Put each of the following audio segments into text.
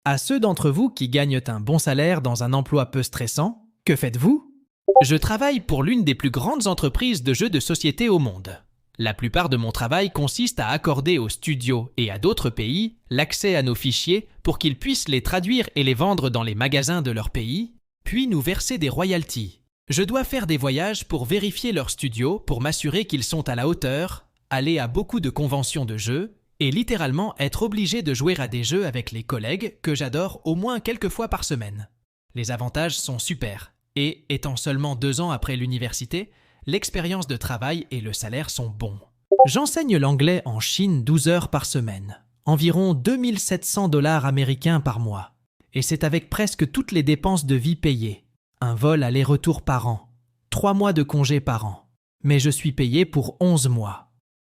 À ceux d'entre vous qui gagnent un bon salaire dans un emploi peu stressant, que faites-vous? Je travaille pour l'une des plus grandes entreprises de jeux de société au monde. La plupart de mon travail consiste à accorder aux studios et à d'autres pays l'accès à nos fichiers pour qu'ils puissent les traduire et les vendre dans les magasins de leur pays, puis nous verser des royalties. Je dois faire des voyages pour vérifier leurs studios pour m'assurer qu'ils sont à la hauteur, aller à beaucoup de conventions de jeux et littéralement être obligé de jouer à des jeux avec les collègues que j'adore au moins quelques fois par semaine. Les avantages sont super et, étant seulement 2 ans après l'université, l'expérience de travail et le salaire sont bons. J'enseigne l'anglais en Chine 12 heures par semaine, environ 2700 $ américains par mois. Et c'est avec presque toutes les dépenses de vie payées. Un vol aller-retour par an, 3 mois de congé par an. Mais je suis payé pour 11 mois.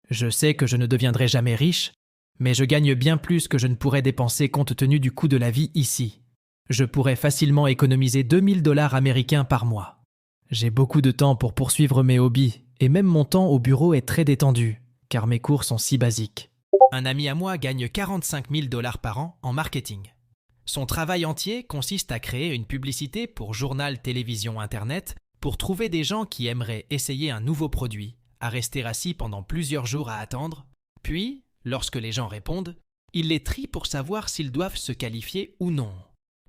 Je sais que je ne deviendrai jamais riche, mais je gagne bien plus que je ne pourrais dépenser compte tenu du coût de la vie ici. Je pourrais facilement économiser 2000 $ américains par mois. J'ai beaucoup de temps pour poursuivre mes hobbies, et même mon temps au bureau est très détendu, car mes cours sont si basiques. Un ami à moi gagne 45 000 $ par an en marketing. Son travail entier consiste à créer une publicité pour journal, télévision, internet, pour trouver des gens qui aimeraient essayer un nouveau produit, à rester assis pendant plusieurs jours à attendre, puis, lorsque les gens répondent, il les trie pour savoir s'ils doivent se qualifier ou non.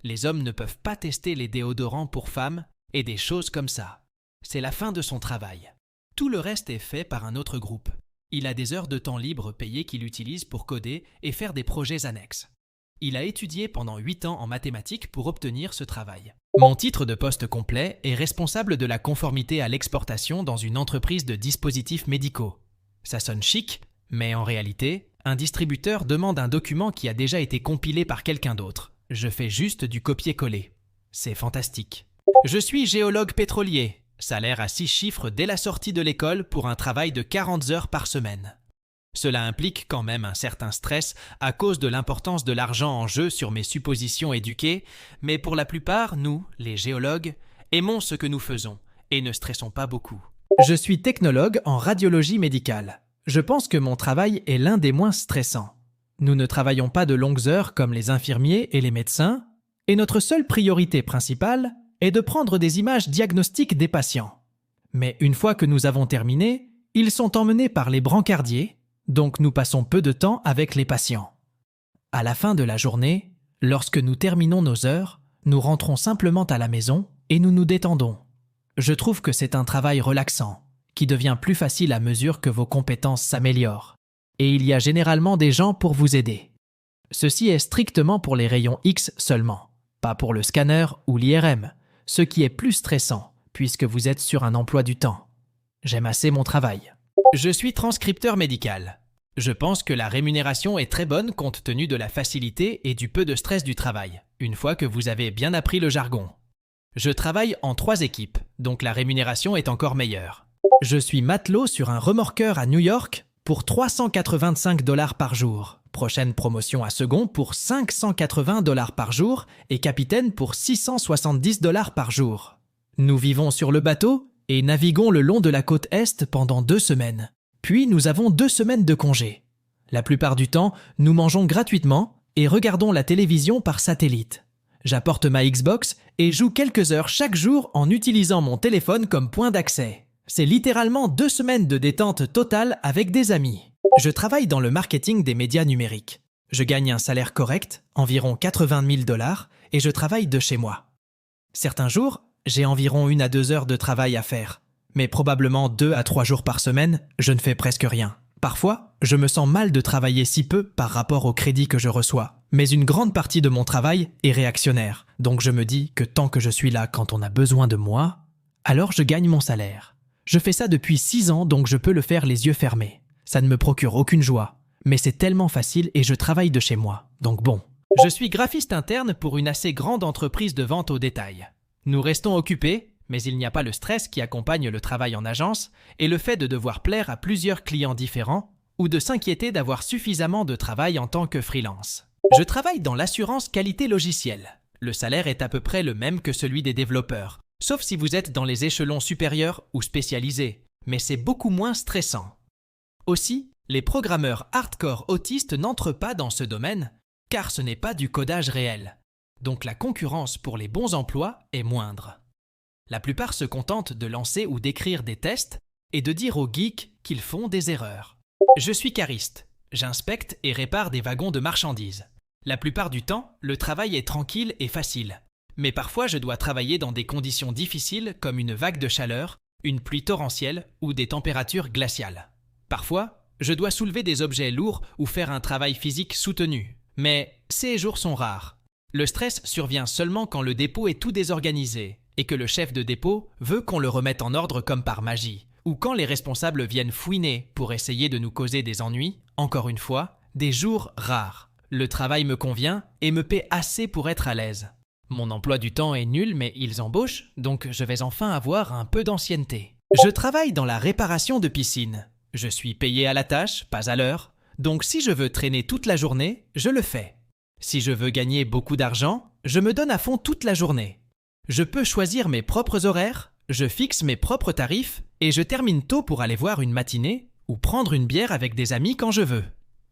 Les hommes ne peuvent pas tester les déodorants pour femmes et des choses comme ça. C'est la fin de son travail. Tout le reste est fait par un autre groupe. Il a des heures de temps libre payées qu'il utilise pour coder et faire des projets annexes. Il a étudié pendant 8 ans en mathématiques pour obtenir ce travail. Mon titre de poste complet est responsable de la conformité à l'exportation dans une entreprise de dispositifs médicaux. Ça sonne chic, mais en réalité, un distributeur demande un document qui a déjà été compilé par quelqu'un d'autre. Je fais juste du copier-coller. C'est fantastique. Je suis géologue pétrolier, salaire à 6 chiffres dès la sortie de l'école pour un travail de 40 heures par semaine. Cela implique quand même un certain stress à cause de l'importance de l'argent en jeu sur mes suppositions éduquées, mais pour la plupart, nous, les géologues, aimons ce que nous faisons et ne stressons pas beaucoup. Je suis technologue en radiologie médicale. Je pense que mon travail est l'un des moins stressants. Nous ne travaillons pas de longues heures comme les infirmiers et les médecins, et notre seule priorité principale est de prendre des images diagnostiques des patients. Mais une fois que nous avons terminé, ils sont emmenés par les brancardiers, donc nous passons peu de temps avec les patients. À la fin de la journée, lorsque nous terminons nos heures, nous rentrons simplement à la maison et nous nous détendons. Je trouve que c'est un travail relaxant, qui devient plus facile à mesure que vos compétences s'améliorent. Et il y a généralement des gens pour vous aider. Ceci est strictement pour les rayons X seulement, pas pour le scanner ou l'IRM, ce qui est plus stressant, puisque vous êtes sur un emploi du temps. J'aime assez mon travail. Je suis transcripteur médical. Je pense que la rémunération est très bonne compte tenu de la facilité et du peu de stress du travail, une fois que vous avez bien appris le jargon. Je travaille en 3 équipes, donc la rémunération est encore meilleure. Je suis matelot sur un remorqueur à New York pour 385 $ par jour, prochaine promotion à second pour 580 $ par jour et capitaine pour 670 $ par jour. Nous vivons sur le bateau et naviguons le long de la côte Est pendant 2 semaines. Puis nous avons 2 semaines de congé. La plupart du temps, nous mangeons gratuitement et regardons la télévision par satellite. J'apporte ma Xbox et joue quelques heures chaque jour en utilisant mon téléphone comme point d'accès. C'est littéralement 2 semaines de détente totale avec des amis. Je travaille dans le marketing des médias numériques. Je gagne un salaire correct, environ 80 000 $, et je travaille de chez moi. Certains jours, j'ai environ 1 à 2 heures de travail à faire, mais probablement 2 à 3 jours par semaine, je ne fais presque rien. Parfois, je me sens mal de travailler si peu par rapport au crédit que je reçois, mais une grande partie de mon travail est réactionnaire, donc je me dis que tant que je suis là quand on a besoin de moi, alors je gagne mon salaire. Je fais ça depuis 6 ans, donc je peux le faire les yeux fermés. Ça ne me procure aucune joie, mais c'est tellement facile et je travaille de chez moi, donc bon. Je suis graphiste interne pour une assez grande entreprise de vente au détail. Nous restons occupés, mais il n'y a pas le stress qui accompagne le travail en agence et le fait de devoir plaire à plusieurs clients différents ou de s'inquiéter d'avoir suffisamment de travail en tant que freelance. Je travaille dans l'assurance qualité logicielle. Le salaire est à peu près le même que celui des développeurs, sauf si vous êtes dans les échelons supérieurs ou spécialisés, mais c'est beaucoup moins stressant. Aussi, les programmeurs hardcore autistes n'entrent pas dans ce domaine, car ce n'est pas du codage réel. Donc la concurrence pour les bons emplois est moindre. La plupart se contentent de lancer ou d'écrire des tests et de dire aux geeks qu'ils font des erreurs. Je suis cariste. J'inspecte et répare des wagons de marchandises. La plupart du temps, le travail est tranquille et facile. Mais parfois, je dois travailler dans des conditions difficiles comme une vague de chaleur, une pluie torrentielle ou des températures glaciales. Parfois, je dois soulever des objets lourds ou faire un travail physique soutenu. Mais ces jours sont rares. Le stress survient seulement quand le dépôt est tout désorganisé et que le chef de dépôt veut qu'on le remette en ordre comme par magie, ou quand les responsables viennent fouiner pour essayer de nous causer des ennuis, encore une fois, des jours rares. Le travail me convient et me paie assez pour être à l'aise. Mon emploi du temps est nul mais ils embauchent, donc je vais enfin avoir un peu d'ancienneté. Je travaille dans la réparation de piscines. Je suis payé à la tâche, pas à l'heure, donc si je veux traîner toute la journée, je le fais. Si je veux gagner beaucoup d'argent, je me donne à fond toute la journée. Je peux choisir mes propres horaires, je fixe mes propres tarifs et je termine tôt pour aller voir une matinée ou prendre une bière avec des amis quand je veux.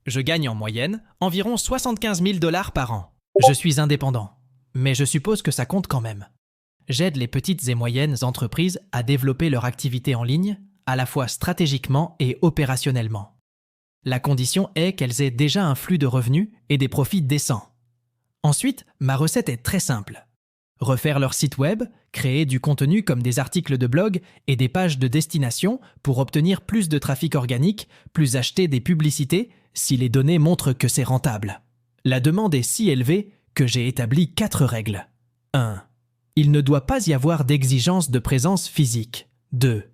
Je gagne en moyenne environ 75 000 $ par an. Je suis indépendant, mais je suppose que ça compte quand même. J'aide les petites et moyennes entreprises à développer leur activité en ligne, à la fois stratégiquement et opérationnellement. La condition est qu'elles aient déjà un flux de revenus et des profits décents. Ensuite, ma recette est très simple. Refaire leur site web, créer du contenu comme des articles de blog et des pages de destination pour obtenir plus de trafic organique, plus acheter des publicités si les données montrent que c'est rentable. La demande est si élevée que j'ai établi 4 règles. 1. Il ne doit pas y avoir d'exigence de présence physique. 2.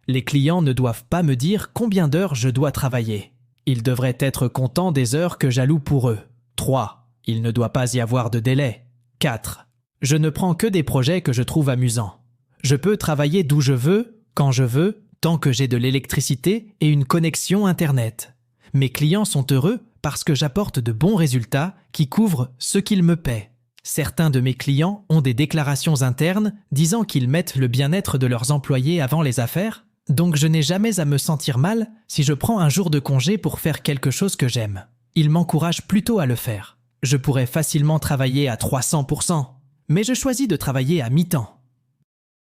Les clients ne doivent pas me dire combien d'heures je dois travailler. Ils devraient être contents des heures que j'alloue pour eux. 3. Il ne doit pas y avoir de délai. 4. Je ne prends que des projets que je trouve amusants. Je peux travailler d'où je veux, quand je veux, tant que j'ai de l'électricité et une connexion Internet. Mes clients sont heureux parce que j'apporte de bons résultats qui couvrent ce qu'ils me paient. Certains de mes clients ont des déclarations internes disant qu'ils mettent le bien-être de leurs employés avant les affaires, donc je n'ai jamais à me sentir mal si je prends un jour de congé pour faire quelque chose que j'aime. Ils m'encouragent plutôt à le faire. Je pourrais facilement travailler à 300%, mais je choisis de travailler à mi-temps.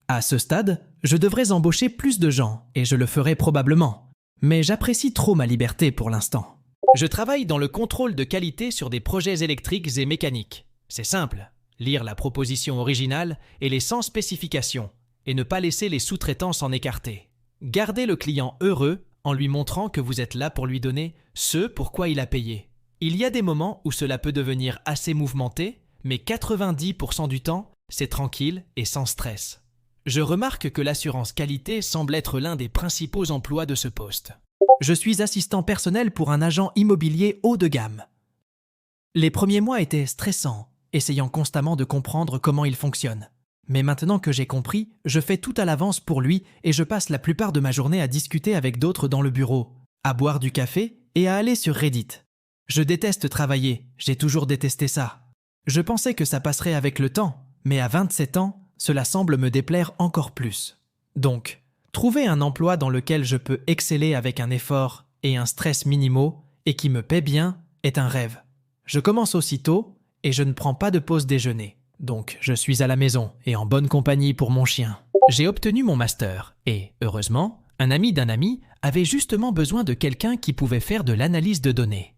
À ce stade, je devrais embaucher plus de gens, et je le ferai probablement, mais j'apprécie trop ma liberté pour l'instant. Je travaille dans le contrôle de qualité sur des projets électriques et mécaniques. C'est simple, lire la proposition originale et les 100 spécifications, et ne pas laisser les sous-traitants s'en écarter. Gardez le client heureux en lui montrant que vous êtes là pour lui donner ce pourquoi il a payé. Il y a des moments où cela peut devenir assez mouvementé, mais 90% du temps, c'est tranquille et sans stress. Je remarque que l'assurance qualité semble être l'un des principaux emplois de ce poste. Je suis assistant personnel pour un agent immobilier haut de gamme. Les premiers mois étaient stressants, essayant constamment de comprendre comment il fonctionne. Mais maintenant que j'ai compris, je fais tout à l'avance pour lui et je passe la plupart de ma journée à discuter avec d'autres dans le bureau, à boire du café et à aller sur Reddit. Je déteste travailler, j'ai toujours détesté ça. Je pensais que ça passerait avec le temps, mais à 27 ans, cela semble me déplaire encore plus. Donc, trouver un emploi dans lequel je peux exceller avec un effort et un stress minimaux et qui me paie bien est un rêve. Je commence aussitôt et je ne prends pas de pause déjeuner. Donc, je suis à la maison et en bonne compagnie pour mon chien. J'ai obtenu mon master et, heureusement, un ami d'un ami avait justement besoin de quelqu'un qui pouvait faire de l'analyse de données.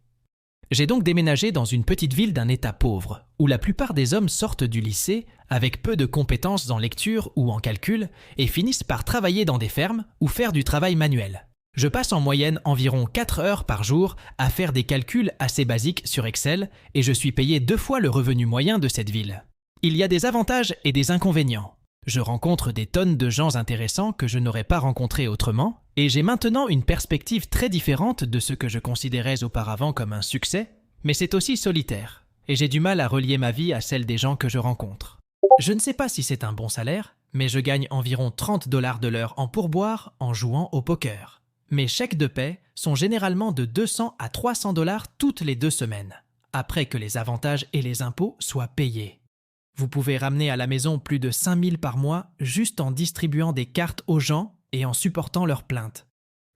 J'ai donc déménagé dans une petite ville d'un état pauvre, où la plupart des hommes sortent du lycée avec peu de compétences en lecture ou en calcul et finissent par travailler dans des fermes ou faire du travail manuel. Je passe en moyenne environ 4 heures par jour à faire des calculs assez basiques sur Excel et je suis payé 2 fois le revenu moyen de cette ville. Il y a des avantages et des inconvénients. Je rencontre des tonnes de gens intéressants que je n'aurais pas rencontrés autrement et j'ai maintenant une perspective très différente de ce que je considérais auparavant comme un succès, mais c'est aussi solitaire et j'ai du mal à relier ma vie à celle des gens que je rencontre. Je ne sais pas si c'est un bon salaire, mais je gagne environ 30 $ de l'heure en pourboire en jouant au poker. Mes chèques de paie sont généralement de 200 à 300 $ toutes les 2 semaines, après que les avantages et les impôts soient payés. Vous pouvez ramener à la maison plus de 5 000 par mois juste en distribuant des cartes aux gens et en supportant leurs plaintes.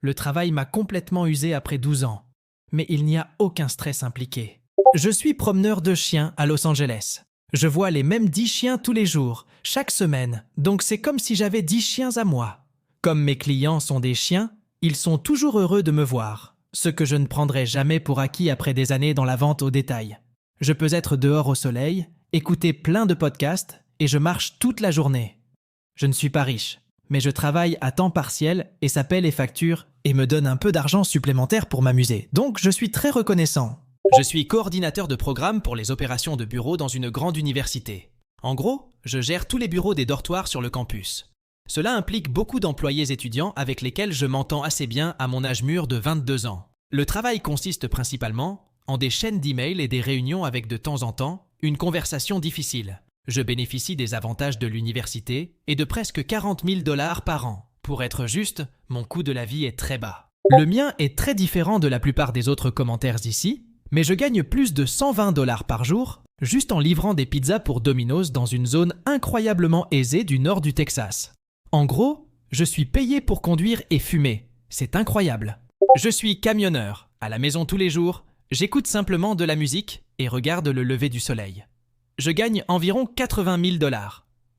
Le travail m'a complètement usé après 12 ans, mais il n'y a aucun stress impliqué. Je suis promeneur de chiens à Los Angeles. Je vois les mêmes 10 chiens tous les jours, chaque semaine, donc c'est comme si j'avais 10 chiens à moi. Comme mes clients sont des chiens, ils sont toujours heureux de me voir, ce que je ne prendrai jamais pour acquis après des années dans la vente au détail. Je peux être dehors au soleil, écouter plein de podcasts et je marche toute la journée. Je ne suis pas riche, mais je travaille à temps partiel et ça paie les factures et me donne un peu d'argent supplémentaire pour m'amuser, donc je suis très reconnaissant. Je suis coordinateur de programme pour les opérations de bureau dans une grande université. En gros, je gère tous les bureaux des dortoirs sur le campus. Cela implique beaucoup d'employés étudiants avec lesquels je m'entends assez bien à mon âge mûr de 22 ans. Le travail consiste principalement en des chaînes d'emails et des réunions avec de temps en temps une conversation difficile. Je bénéficie des avantages de l'université et de presque 40 000 $ par an. Pour être juste, mon coût de la vie est très bas. Le mien est très différent de la plupart des autres commentaires ici, mais je gagne plus de 120 $ par jour juste en livrant des pizzas pour Domino's dans une zone incroyablement aisée du nord du Texas. En gros, je suis payé pour conduire et fumer. C'est incroyable. Je suis camionneur, à la maison tous les jours, j'écoute simplement de la musique et regarde le lever du soleil. Je gagne environ 80 000 $.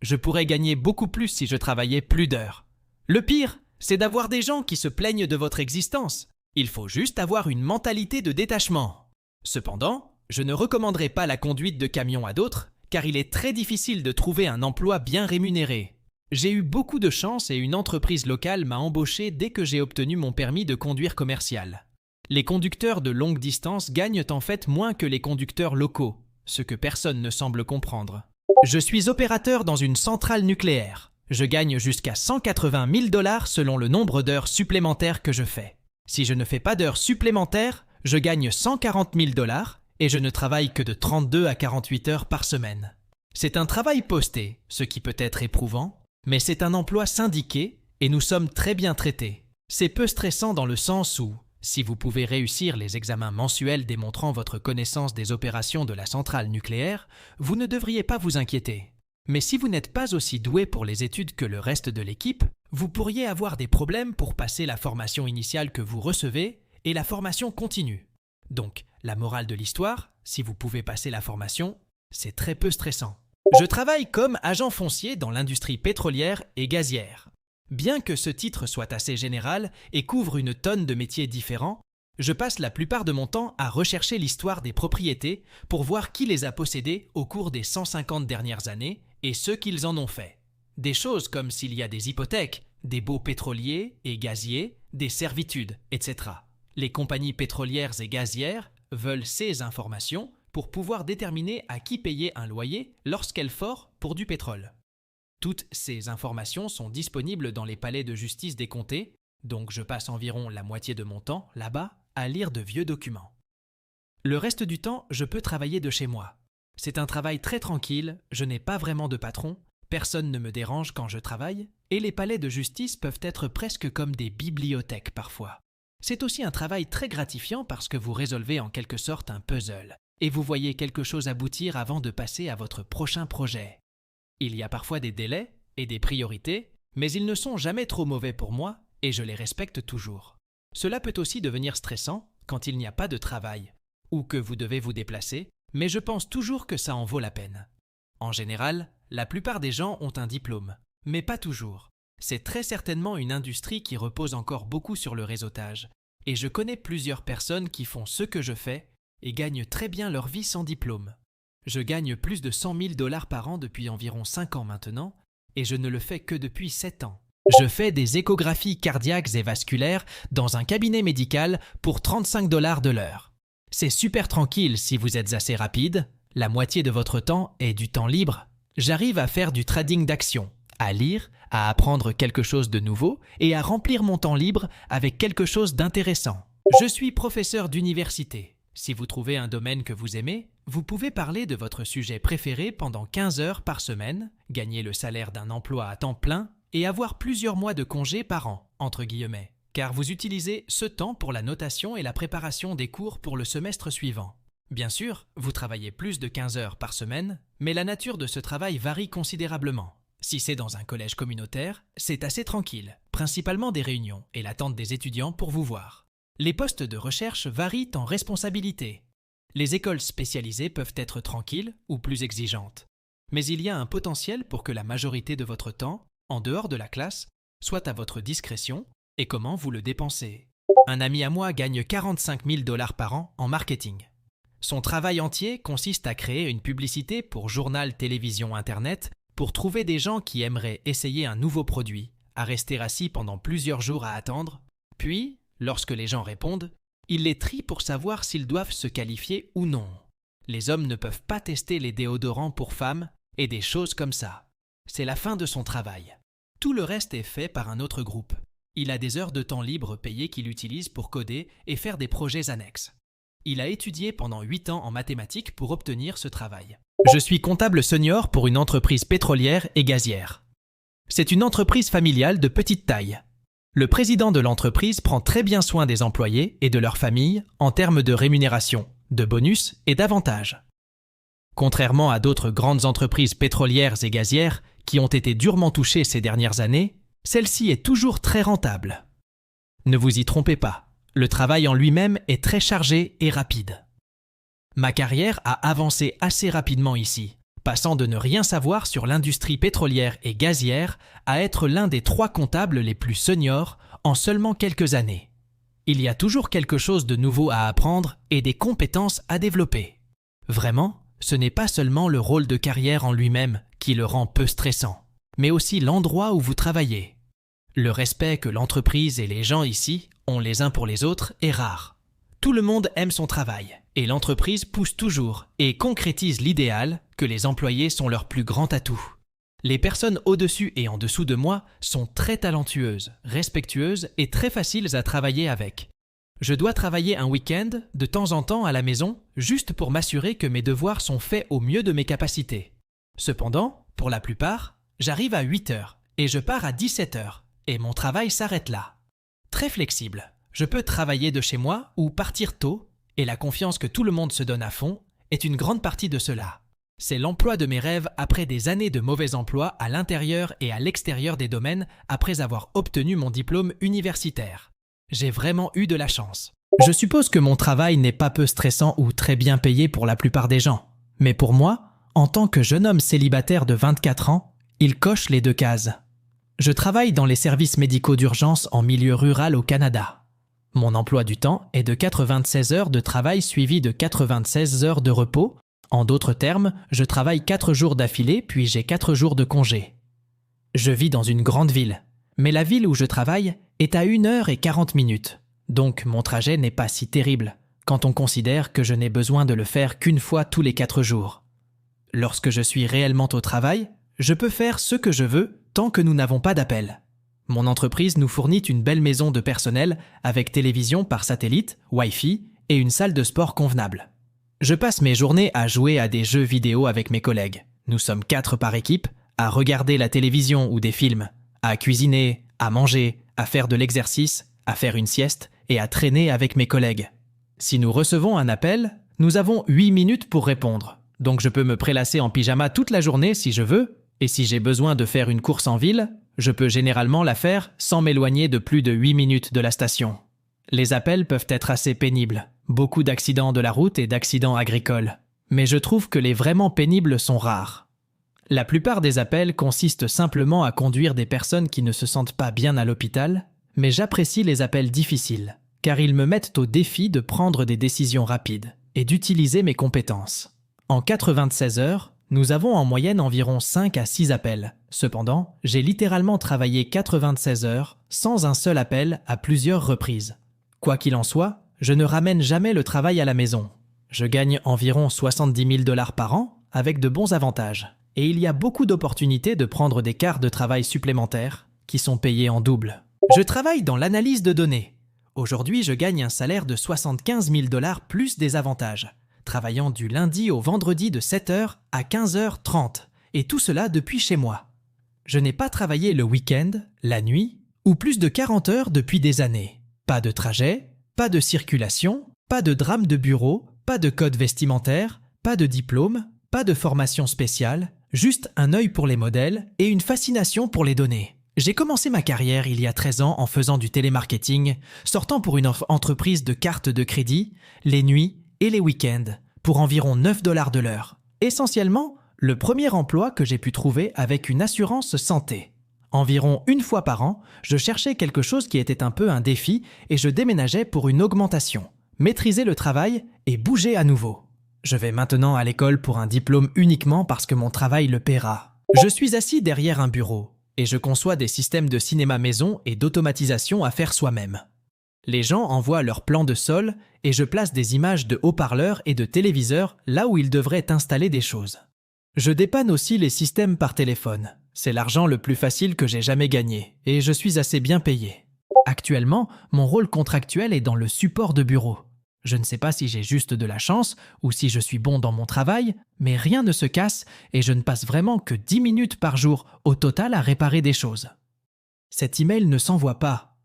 Je pourrais gagner beaucoup plus si je travaillais plus d'heures. Le pire, c'est d'avoir des gens qui se plaignent de votre existence. Il faut juste avoir une mentalité de détachement. Cependant, je ne recommanderais pas la conduite de camion à d'autres, car il est très difficile de trouver un emploi bien rémunéré. J'ai eu beaucoup de chance et une entreprise locale m'a embauché dès que j'ai obtenu mon permis de conduire commercial. Les conducteurs de longue distance gagnent en fait moins que les conducteurs locaux, ce que personne ne semble comprendre. Je suis opérateur dans une centrale nucléaire. Je gagne jusqu'à 180 000 $ selon le nombre d'heures supplémentaires que je fais. Si je ne fais pas d'heures supplémentaires, je gagne 140 000 $ et je ne travaille que de 32 à 48 heures par semaine. C'est un travail posté, ce qui peut être éprouvant, mais c'est un emploi syndiqué et nous sommes très bien traités. C'est peu stressant dans le sens où, si vous pouvez réussir les examens mensuels démontrant votre connaissance des opérations de la centrale nucléaire, vous ne devriez pas vous inquiéter. Mais si vous n'êtes pas aussi doué pour les études que le reste de l'équipe, vous pourriez avoir des problèmes pour passer la formation initiale que vous recevez et la formation continue. Donc, la morale de l'histoire, si vous pouvez passer la formation, c'est très peu stressant. Je travaille comme agent foncier dans l'industrie pétrolière et gazière. Bien que ce titre soit assez général et couvre une tonne de métiers différents, je passe la plupart de mon temps à rechercher l'histoire des propriétés pour voir qui les a possédées au cours des 150 dernières années et ceux qu'ils en ont fait. Des choses comme s'il y a des hypothèques, des baux pétroliers et gaziers, des servitudes, etc. Les compagnies pétrolières et gazières veulent ces informations pour pouvoir déterminer à qui payer un loyer lorsqu'elles forent pour du pétrole. Toutes ces informations sont disponibles dans les palais de justice des comtés, donc je passe environ la moitié de mon temps, là-bas, à lire de vieux documents. Le reste du temps, je peux travailler de chez moi. C'est un travail très tranquille, je n'ai pas vraiment de patron, personne ne me dérange quand je travaille, et les palais de justice peuvent être presque comme des bibliothèques parfois. C'est aussi un travail très gratifiant parce que vous résolvez en quelque sorte un puzzle, et vous voyez quelque chose aboutir avant de passer à votre prochain projet. Il y a parfois des délais et des priorités, mais ils ne sont jamais trop mauvais pour moi et je les respecte toujours. Cela peut aussi devenir stressant quand il n'y a pas de travail ou que vous devez vous déplacer, mais je pense toujours que ça en vaut la peine. En général, la plupart des gens ont un diplôme, mais pas toujours. C'est très certainement une industrie qui repose encore beaucoup sur le réseautage, et je connais plusieurs personnes qui font ce que je fais et gagnent très bien leur vie sans diplôme. Je gagne plus de 100 000 $ par an depuis environ 5 ans maintenant, et je ne le fais que depuis 7 ans. Je fais des échographies cardiaques et vasculaires dans un cabinet médical pour 35 $ de l'heure. C'est super tranquille si vous êtes assez rapide, la moitié de votre temps est du temps libre. J'arrive à faire du trading d'actions, à lire, à apprendre quelque chose de nouveau et à remplir mon temps libre avec quelque chose d'intéressant. Je suis professeur d'université. Si vous trouvez un domaine que vous aimez, vous pouvez parler de votre sujet préféré pendant 15 heures par semaine, gagner le salaire d'un emploi à temps plein et avoir plusieurs mois de congé par an, entre guillemets, car vous utilisez ce temps pour la notation et la préparation des cours pour le semestre suivant. Bien sûr, vous travaillez plus de 15 heures par semaine, mais la nature de ce travail varie considérablement. Si c'est dans un collège communautaire, c'est assez tranquille, principalement des réunions et l'attente des étudiants pour vous voir. Les postes de recherche varient en responsabilité. Les écoles spécialisées peuvent être tranquilles ou plus exigeantes. Mais il y a un potentiel pour que la majorité de votre temps, en dehors de la classe, soit à votre discrétion et comment vous le dépensez. Un ami à moi gagne 45 000 $ par an en marketing. Son travail entier consiste à créer une publicité pour journal, télévision, internet pour trouver des gens qui aimeraient essayer un nouveau produit, à rester assis pendant plusieurs jours à attendre, puis, lorsque les gens répondent, il les trie pour savoir s'ils doivent se qualifier ou non. Les hommes ne peuvent pas tester les déodorants pour femmes et des choses comme ça. C'est la fin de son travail. Tout le reste est fait par un autre groupe. Il a des heures de temps libre payées qu'il utilise pour coder et faire des projets annexes. Il a étudié pendant 8 ans en mathématiques pour obtenir ce travail. Je suis comptable senior pour une entreprise pétrolière et gazière. C'est une entreprise familiale de petite taille. Le président de l'entreprise prend très bien soin des employés et de leurs familles en termes de rémunération, de bonus et d'avantages. Contrairement à d'autres grandes entreprises pétrolières et gazières qui ont été durement touchées ces dernières années, celle-ci est toujours très rentable. Ne vous y trompez pas, le travail en lui-même est très chargé et rapide. Ma carrière a avancé assez rapidement ici, passant de ne rien savoir sur l'industrie pétrolière et gazière à être l'un des 3 comptables les plus seniors en seulement quelques années. Il y a toujours quelque chose de nouveau à apprendre et des compétences à développer. Vraiment, ce n'est pas seulement le rôle de carrière en lui-même qui le rend peu stressant, mais aussi l'endroit où vous travaillez. Le respect que l'entreprise et les gens ici ont les uns pour les autres est rare. Tout le monde aime son travail et l'entreprise pousse toujours et concrétise l'idéal que les employés sont leur plus grand atout. Les personnes au-dessus et en dessous de moi sont très talentueuses, respectueuses et très faciles à travailler avec. Je dois travailler un week-end de temps en temps à la maison juste pour m'assurer que mes devoirs sont faits au mieux de mes capacités. Cependant, pour la plupart, j'arrive à 8 heures et je pars à 17 heures et mon travail s'arrête là. Très flexible, je peux travailler de chez moi ou partir tôt et la confiance que tout le monde se donne à fond est une grande partie de cela. C'est l'emploi de mes rêves après des années de mauvais emploi à l'intérieur et à l'extérieur des domaines après avoir obtenu mon diplôme universitaire. J'ai vraiment eu de la chance. Je suppose que mon travail n'est pas peu stressant ou très bien payé pour la plupart des gens. Mais pour moi, en tant que jeune homme célibataire de 24 ans, il coche les 2 cases. Je travaille dans les services médicaux d'urgence en milieu rural au Canada. Mon emploi du temps est de 96 heures de travail suivi de 96 heures de repos. En d'autres termes, je travaille 4 jours d'affilée puis j'ai 4 jours de congé. Je vis dans une grande ville, mais la ville où je travaille est à 1 heure et 40 minutes. Donc mon trajet n'est pas si terrible quand on considère que je n'ai besoin de le faire qu'une fois tous les 4 jours. Lorsque je suis réellement au travail, je peux faire ce que je veux tant que nous n'avons pas d'appel. Mon entreprise nous fournit une belle maison de personnel avec télévision par satellite, Wi-Fi et une salle de sport convenable. Je passe mes journées à jouer à des jeux vidéo avec mes collègues. Nous sommes 4 par équipe, à regarder la télévision ou des films, à cuisiner, à manger, à faire de l'exercice, à faire une sieste et à traîner avec mes collègues. Si nous recevons un appel, nous avons 8 minutes pour répondre. Donc je peux me prélasser en pyjama toute la journée si je veux, et si j'ai besoin de faire une course en ville, je peux généralement la faire sans m'éloigner de plus de 8 minutes de la station. Les appels peuvent être assez pénibles, beaucoup d'accidents de la route et d'accidents agricoles, mais je trouve que les vraiment pénibles sont rares. La plupart des appels consistent simplement à conduire des personnes qui ne se sentent pas bien à l'hôpital, mais j'apprécie les appels difficiles, car ils me mettent au défi de prendre des décisions rapides et d'utiliser mes compétences. En 96 heures, nous avons en moyenne environ 5 à 6 appels. Cependant, j'ai littéralement travaillé 96 heures sans un seul appel à plusieurs reprises. Quoi qu'il en soit, je ne ramène jamais le travail à la maison. Je gagne environ 70 000 $ par an avec de bons avantages. Et il y a beaucoup d'opportunités de prendre des quarts de travail supplémentaires qui sont payés en double. Je travaille dans l'analyse de données. Aujourd'hui, je gagne un salaire de 75 000 $ plus des avantages, travaillant du lundi au vendredi de 7 h à 15h30, et tout cela depuis chez moi. Je n'ai pas travaillé le week-end, la nuit, ou plus de 40 heures depuis des années. Pas de trajet, pas de circulation, pas de drame de bureau, pas de code vestimentaire, pas de diplôme, pas de formation spéciale, juste un œil pour les modèles et une fascination pour les données. J'ai commencé ma carrière il y a 13 ans en faisant du télémarketing, sortant pour une entreprise de cartes de crédit, les nuits et les week-ends pour environ 9 $ de l'heure. Essentiellement, le premier emploi que j'ai pu trouver avec une assurance santé. Environ une fois par an, je cherchais quelque chose qui était un peu un défi et je déménageais pour une augmentation, maîtriser le travail et bouger à nouveau. Je vais maintenant à l'école pour un diplôme uniquement parce que mon travail le paiera. Je suis assis derrière un bureau et je conçois des systèmes de cinéma maison et d'automatisation à faire soi-même. Les gens envoient leurs plans de sol et je place des images de haut-parleurs et de téléviseurs là où ils devraient installer des choses. Je dépanne aussi les systèmes par téléphone. C'est l'argent le plus facile que j'ai jamais gagné et je suis assez bien payé. Actuellement, mon rôle contractuel est dans le support de bureau. Je ne sais pas si j'ai juste de la chance ou si je suis bon dans mon travail, mais rien ne se casse et je ne passe vraiment que 10 minutes par jour au total à réparer des choses. Cet email ne s'envoie pas.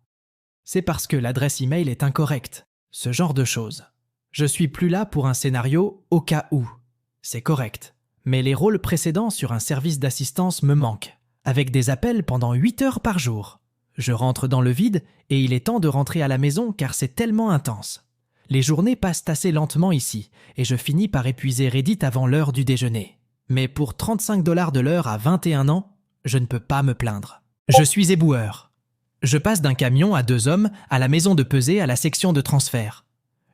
C'est parce que l'adresse email est incorrecte. Ce genre de choses. Je suis plus là pour un scénario au cas où. C'est correct. Mais les rôles précédents sur un service d'assistance me manquent, avec des appels pendant 8 heures par jour. Je rentre dans le vide et il est temps de rentrer à la maison car c'est tellement intense. Les journées passent assez lentement ici et je finis par épuiser Reddit avant l'heure du déjeuner. Mais pour 35 $ de l'heure à 21 ans, je ne peux pas me plaindre. Je suis éboueur. Je passe d'un camion à 2 hommes à la maison de pesée à la section de transfert.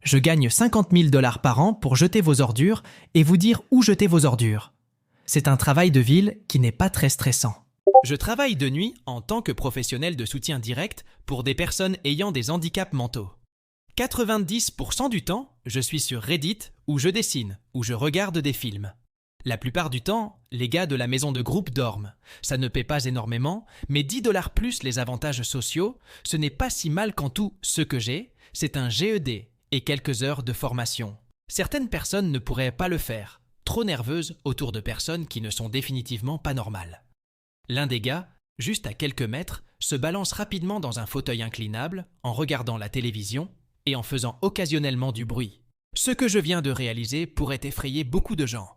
Je gagne 50 000 $ par an pour jeter vos ordures et vous dire où jeter vos ordures. C'est un travail de ville qui n'est pas très stressant. Je travaille de nuit en tant que professionnel de soutien direct pour des personnes ayant des handicaps mentaux. 90% du temps, je suis sur Reddit où je dessine, où je regarde des films. La plupart du temps, les gars de la maison de groupe dorment. Ça ne paie pas énormément, mais 10 $ plus les avantages sociaux, ce n'est pas si mal qu'en tout ce que j'ai, c'est un GED et quelques heures de formation. Certaines personnes ne pourraient pas le faire, trop nerveuses autour de personnes qui ne sont définitivement pas normales. L'un des gars, juste à quelques mètres, se balance rapidement dans un fauteuil inclinable en regardant la télévision et en faisant occasionnellement du bruit. Ce que je viens de réaliser pourrait effrayer beaucoup de gens.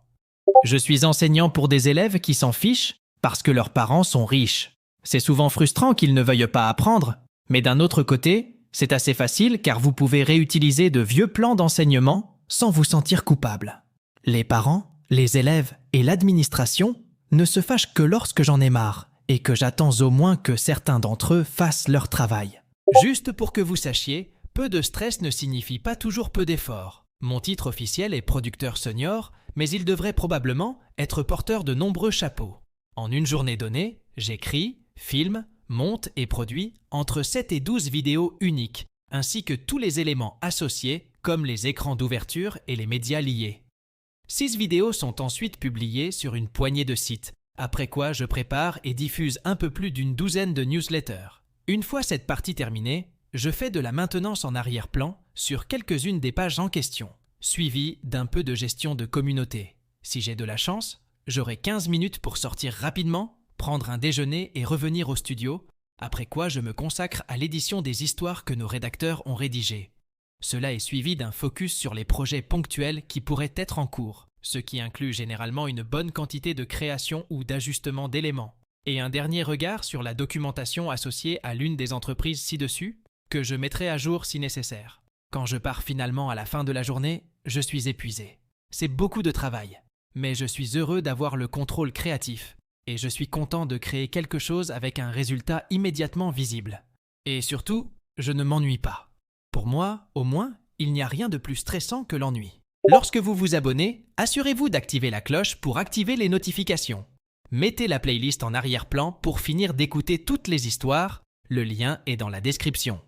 Je suis enseignant pour des élèves qui s'en fichent parce que leurs parents sont riches. C'est souvent frustrant qu'ils ne veuillent pas apprendre, mais d'un autre côté, c'est assez facile car vous pouvez réutiliser de vieux plans d'enseignement sans vous sentir coupable. Les parents, les élèves et l'administration ne se fâchent que lorsque j'en ai marre et que j'attends au moins que certains d'entre eux fassent leur travail. Juste pour que vous sachiez, peu de stress ne signifie pas toujours peu d'efforts. Mon titre officiel est producteur senior, mais il devrait probablement être porteur de nombreux chapeaux. En une journée donnée, j'écris, filme, monte et produit entre 7 et 12 vidéos uniques, ainsi que tous les éléments associés comme les écrans d'ouverture et les médias liés. 6 vidéos sont ensuite publiées sur une poignée de sites, après quoi je prépare et diffuse un peu plus d'une douzaine de newsletters. Une fois cette partie terminée, je fais de la maintenance en arrière-plan sur quelques-unes des pages en question, suivie d'un peu de gestion de communauté. Si j'ai de la chance, j'aurai 15 minutes pour sortir rapidement, prendre un déjeuner et revenir au studio, après quoi je me consacre à l'édition des histoires que nos rédacteurs ont rédigées. Cela est suivi d'un focus sur les projets ponctuels qui pourraient être en cours, ce qui inclut généralement une bonne quantité de création ou d'ajustement d'éléments, et un dernier regard sur la documentation associée à l'une des entreprises ci-dessus, que je mettrai à jour si nécessaire. Quand je pars finalement à la fin de la journée, je suis épuisé. C'est beaucoup de travail, mais je suis heureux d'avoir le contrôle créatif. Et je suis content de créer quelque chose avec un résultat immédiatement visible. Et surtout, je ne m'ennuie pas. Pour moi, au moins, il n'y a rien de plus stressant que l'ennui. Lorsque vous vous abonnez, assurez-vous d'activer la cloche pour activer les notifications. Mettez la playlist en arrière-plan pour finir d'écouter toutes les histoires. Le lien est dans la description.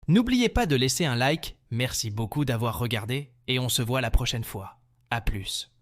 N'oubliez pas de laisser un like. Merci beaucoup d'avoir regardé et on se voit la prochaine fois. À plus.